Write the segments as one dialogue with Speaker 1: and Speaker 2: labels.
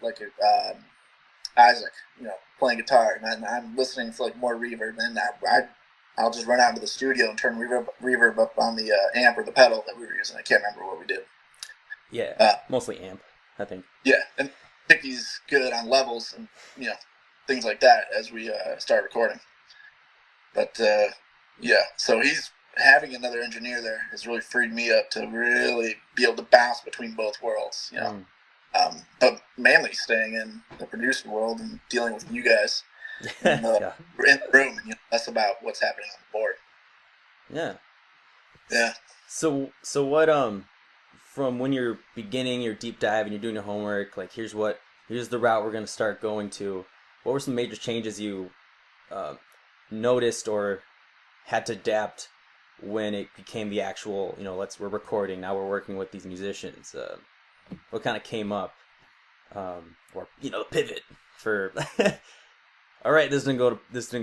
Speaker 1: like Isaac, playing guitar, and I'm listening for like more reverb, and I'll just run out into the studio and turn reverb up on the amp or the pedal that we were using. I can't remember what we did.
Speaker 2: Yeah, mostly amp, I think.
Speaker 1: Yeah, and I think he's good on levels and things like that as we start recording. But yeah, so he's having another engineer there has really freed me up to really be able to bounce between both worlds. But mainly staying in the producer world and dealing with you guys. And,
Speaker 2: Yeah.
Speaker 1: We're in the room, and that's about what's happening on the board.
Speaker 2: Yeah.
Speaker 1: Yeah.
Speaker 2: So what from when you're beginning your deep dive and you're doing your homework, like here's the route we're gonna start going to. What were some major changes you noticed or had to adapt when it became the actual, we're recording, now we're working with these musicians? What kind of came up? Or the pivot for all right, this didn't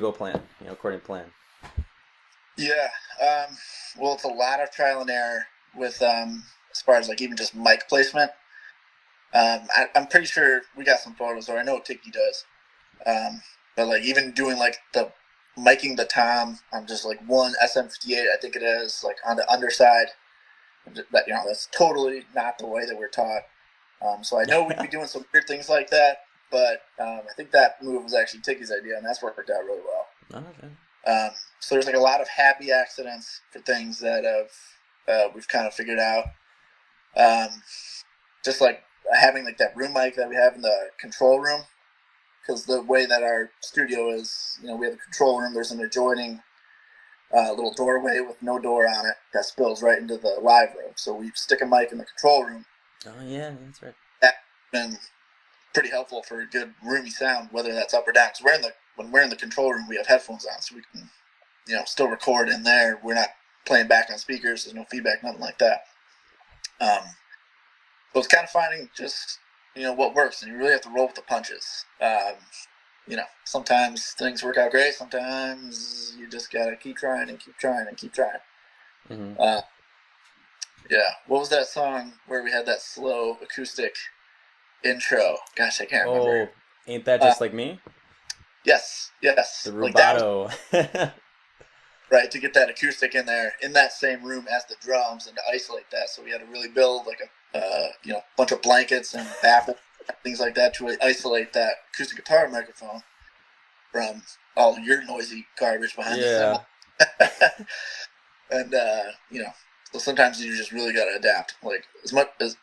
Speaker 2: go plan, according to plan.
Speaker 1: Yeah. Well, it's a lot of trial and error with as far as like even just mic placement. I'm pretty sure we got some photos, or I know Tiki does. But like even doing like the miking the tom on just like one SM58, I think it is, like on the underside. That that's totally not the way that we're taught. So I know we'd be doing some weird things like that, but I think that move was actually Tiki's idea, and that's worked out really well.
Speaker 2: Okay.
Speaker 1: So there's like a lot of happy accidents for things that we've kind of figured out. Just like having like that room mic that we have in the control room, because the way that our studio is, we have a control room. There's an adjoining little doorway with no door on it that spills right into the live room. So we stick a mic in the control room.
Speaker 2: Oh yeah, that's right.
Speaker 1: That's been pretty helpful for a good roomy sound, whether that's up or down. Because when we're in the control room, we have headphones on, so we can still record in there. We're not playing back on speakers. There's no feedback, nothing like that. So it's kind of finding just what works, and you really have to roll with the punches. Sometimes things work out great. Sometimes you just gotta keep trying and keep trying and keep trying.
Speaker 2: Mm-hmm.
Speaker 1: Yeah. What was that song where we had that slow acoustic intro? Gosh, I can't remember.
Speaker 2: Oh, ain't that just like me?
Speaker 1: Yes.
Speaker 2: The rubato.
Speaker 1: Right, to get that acoustic in there in that same room as the drums and to isolate that. So we had to really build like a bunch of blankets and baffles, things like that to really isolate that acoustic guitar microphone from all your noisy garbage behind the cymbal. And so sometimes you just really got to adapt. Like as much as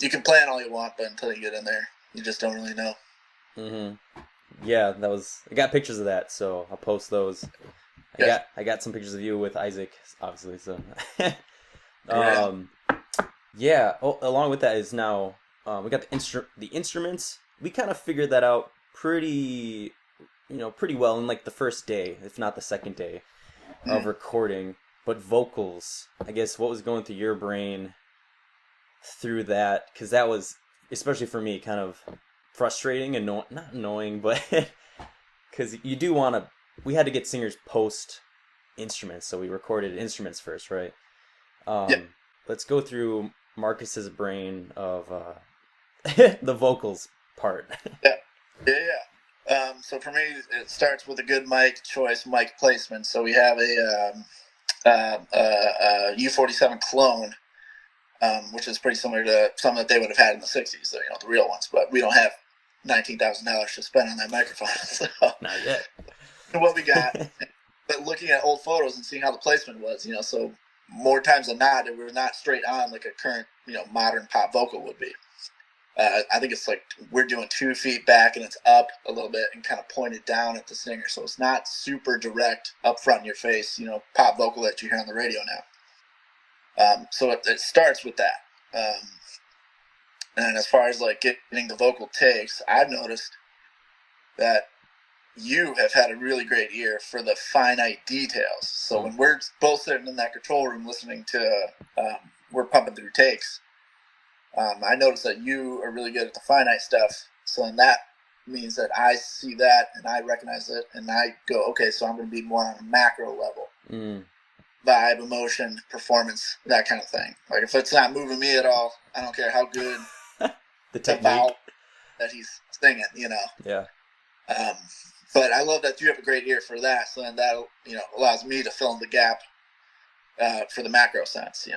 Speaker 1: you can plan all you want, but until you get in there, you just don't really know.
Speaker 2: Mm-hmm. Yeah, I got pictures of that, so I'll post those. I got some pictures of you with Isaac, obviously. So, yeah. Oh, along with that is now we got the instruments. We kind of figured that out pretty well in like the first day, if not the second day of recording. But vocals, I guess, what was going through your brain through that? Because that was, especially for me, kind of frustrating and not annoying, but because you do want to. We had to get singers post instruments, so we recorded instruments first, right? Let's go through Marcus's brain of the vocals part.
Speaker 1: Yeah. So for me, it starts with a good mic choice, mic placement. So we have a U47 clone, which is pretty similar to some that they would have had in the 60s, the real ones. But we don't have $19,000 to spend on that microphone. So.
Speaker 2: Not yet.
Speaker 1: What we got, but looking at old photos and seeing how the placement was, so more times than not, it was not straight on like a current, modern pop vocal would be. I think it's like we're doing 2 feet back and it's up a little bit and kind of pointed down at the singer, so it's not super direct up front in your face, pop vocal that you hear on the radio now. So it starts with that. And as far as like getting the vocal takes, I've noticed that you have had a really great ear for the finite details. So when we're both sitting in that control room listening to, we're pumping through takes, I noticed that you are really good at the finite stuff. So then that means that I see that and I recognize it and I go, okay, so I'm going to be more on a macro level. Vibe, emotion, performance, that kind of thing. Like if it's not moving me at all, I don't care how good
Speaker 2: the technique.
Speaker 1: that he's singing,
Speaker 2: Yeah.
Speaker 1: Um, but I love that you have a great ear for that. So then that, allows me to fill in the gap for the macro sense,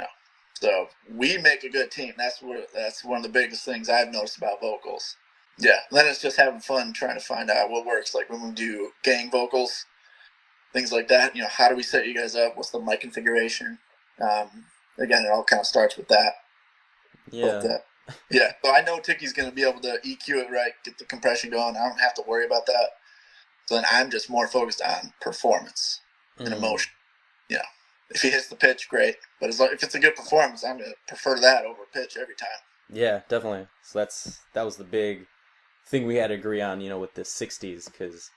Speaker 1: So we make a good team. That's one of the biggest things I've noticed about vocals. Yeah. Then it's just having fun trying to find out what works. Like when we do gang vocals, things like that. How do we set you guys up? What's the mic configuration? Again, it all kind of starts with that.
Speaker 2: Yeah.
Speaker 1: But, yeah. So I know Ticky's going to be able to EQ it right, get the compression going. I don't have to worry about that. So then I'm just more focused on performance and emotion. If he hits the pitch, great. But if it's a good performance, I'm going to prefer that over pitch every time.
Speaker 2: Yeah, definitely. So that was the big thing we had to agree on, with the 60s, because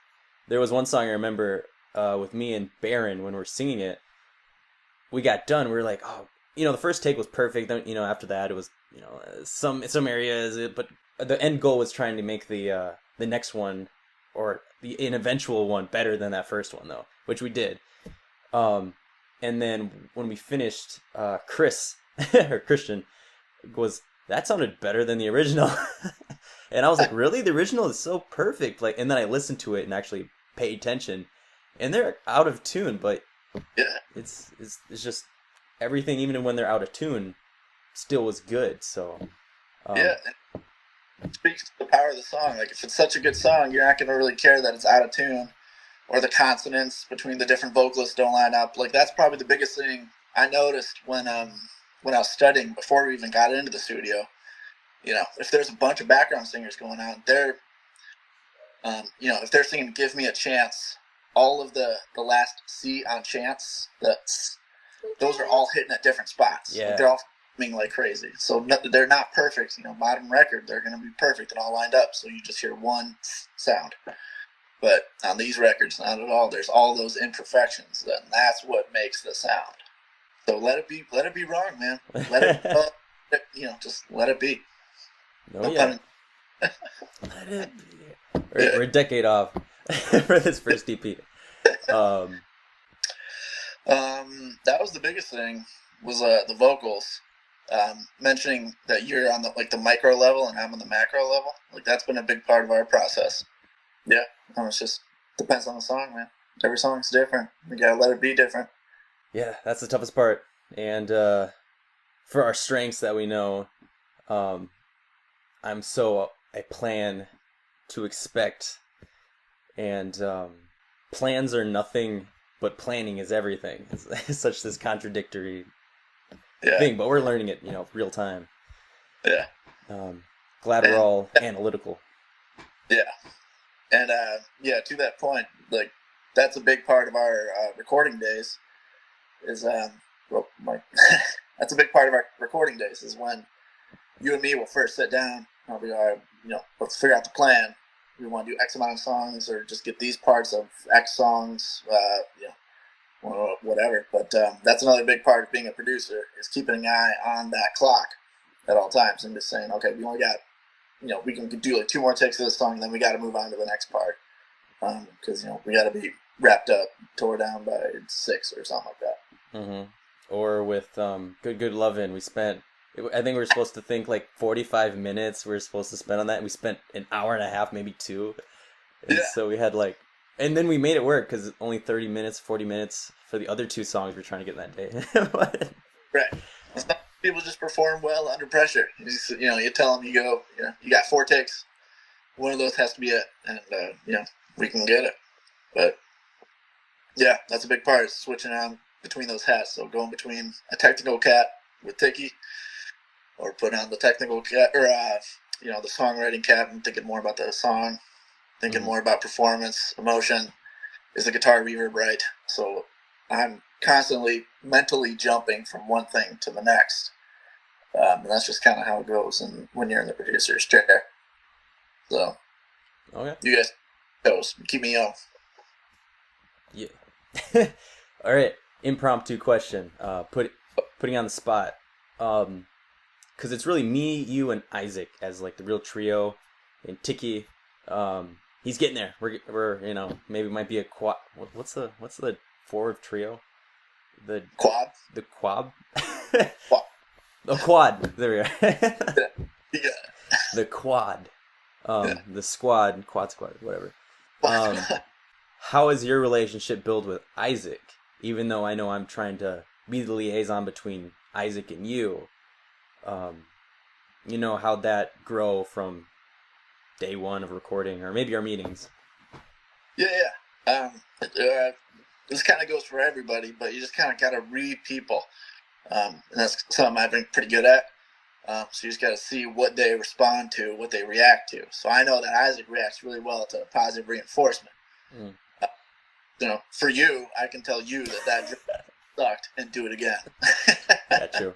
Speaker 2: there was one song I remember with me and Baron when we were singing it. We got done. We were like, oh, the first take was perfect. Then, after that, it was, some areas, but the end goal was trying to make the next one or an eventual one better than that first one, though, which we did. And then when we finished, Chris or Christian that sounded better than the original. And I was like, really? The original is so perfect. Like, and then I listened to it and actually paid attention, and they're out of tune, but
Speaker 1: yeah,
Speaker 2: it's just everything, even when they're out of tune, still was good. So
Speaker 1: yeah, it speaks to the power of the song. Like if it's such a good song, you're not going to really care that it's out of tune or the consonants between the different vocalists don't line up. Like that's probably the biggest thing I noticed when I was studying before we even got into the studio. If there's a bunch of background singers going on, they're, if they're singing "Give Me a Chance," all of the last C on chance, those are all hitting at different spots.
Speaker 2: Yeah.
Speaker 1: Like they're all humming like crazy. So they're not perfect. Modern record, they're going to be perfect and all lined up. So you just hear one sound. But on these records, not at all. There's all those imperfections. And that's what makes the sound. So let it be wrong, man. Let it, just let it be.
Speaker 2: No, yeah. Let it be. We're a decade off for this first EP.
Speaker 1: That was the biggest thing was the vocals. Mentioning that you're on the micro level and I'm on the macro level. Like that's been a big part of our process. Yeah, it just depends on the song, man. Every song's different. We gotta let it be different.
Speaker 2: Yeah, that's the toughest part. And for our strengths that we know, I plan to expect, and plans are nothing, but planning is everything. It's such this contradictory thing, but we're learning it, real time.
Speaker 1: Yeah.
Speaker 2: Glad we're all analytical.
Speaker 1: Yeah. And to that point, like that's a big part of our recording days. Is that's a big part of our recording days is when you and me will first sit down. I'll be all right, let's figure out the plan. We want to do X amount of songs, or just get these parts of X songs, whatever. But that's another big part of being a producer is keeping an eye on that clock at all times and just saying, okay, we only got, we can do like 2 more takes of this song, and then we got to move on to the next part because we got to be wrapped up, tore down by 6 or something like that.
Speaker 2: Mm-hmm. Or with Good Lovin', I think we were supposed to think like 45 minutes we were supposed to spend on that, and we spent an hour and a half, maybe 2. And so we had and then we made it work because only 30 minutes, 40 minutes for the other 2 songs we're trying to get that day.
Speaker 1: Right. Some people just perform well under pressure. You tell them, you got 4 takes. One of those has to be it, and we can get it. But yeah, that's a big part, is switching on between those hats. So going between a technical cat with Tiki, or put on the technical cat, or the songwriting cap, and thinking more about the song, thinking more about performance, emotion. Is the guitar reverb right? So I'm constantly mentally jumping from one thing to the next, and that's just kind of how it goes. And when you're in the producer's chair, so
Speaker 2: okay,
Speaker 1: you guys keep me young.
Speaker 2: Yeah. All right, impromptu question. Putting on the spot. Because it's really me, you, and Isaac as like the real trio, and Tiki. He's getting there. We're maybe it might be a quad. What's the 4 trio? The
Speaker 1: Quad.
Speaker 2: The quad.
Speaker 1: Quad.
Speaker 2: The quad. There we go.
Speaker 1: Yeah.
Speaker 2: The quad.
Speaker 1: Yeah.
Speaker 2: The quad squad, whatever. Um, how is your relationship built with Isaac? Even though I know I'm trying to be the liaison between Isaac and you, um, how'd that grow from day one of recording, or maybe our meetings?
Speaker 1: This kind of goes for everybody, but you just kind of got to read people. And that's something I've been pretty good at. So you just got to see what they respond to, what they react to. So I know that Isaac reacts really well to positive reinforcement. Mm. For you, I can tell you that sucked and do it again.
Speaker 2: Yeah, true.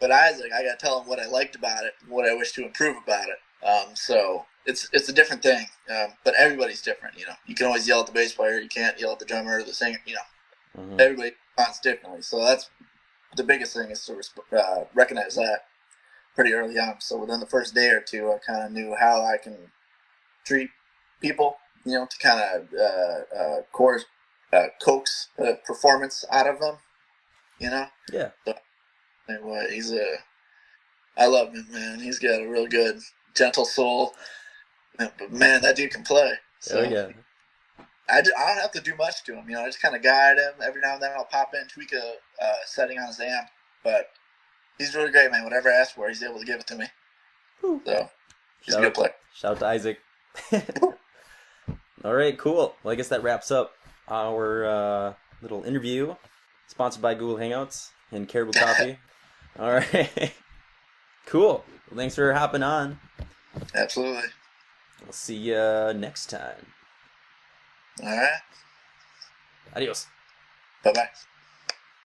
Speaker 1: But Isaac, I got to tell him what I liked about it, what I wish to improve about it. So it's a different thing. But everybody's different. You can always yell at the bass player. You can't yell at the drummer or the singer. Mm-hmm. Everybody responds differently. So that's the biggest thing, is to recognize that pretty early on. So within the first day or two, I kind of knew how I can treat people, to kind of coax performance out of them,
Speaker 2: Yeah.
Speaker 1: So, anyway, I love him, man. He's got a real good, gentle soul. But man, that dude can play. So
Speaker 2: yeah.
Speaker 1: I don't have to do much to him. I just kind of guide him. Every now and then I'll pop in, tweak a setting on his amp. But he's really great, man. Whatever I ask for, he's able to give it to me. Whew. So he's a good player.
Speaker 2: Shout out to Isaac. All right, cool. Well, I guess that wraps up our little interview, sponsored by Google Hangouts and Caribou Coffee. All right. Cool. Well, thanks for hopping on.
Speaker 1: Absolutely.
Speaker 2: We'll see you next time.
Speaker 1: All right.
Speaker 2: Adios.
Speaker 1: Bye-bye.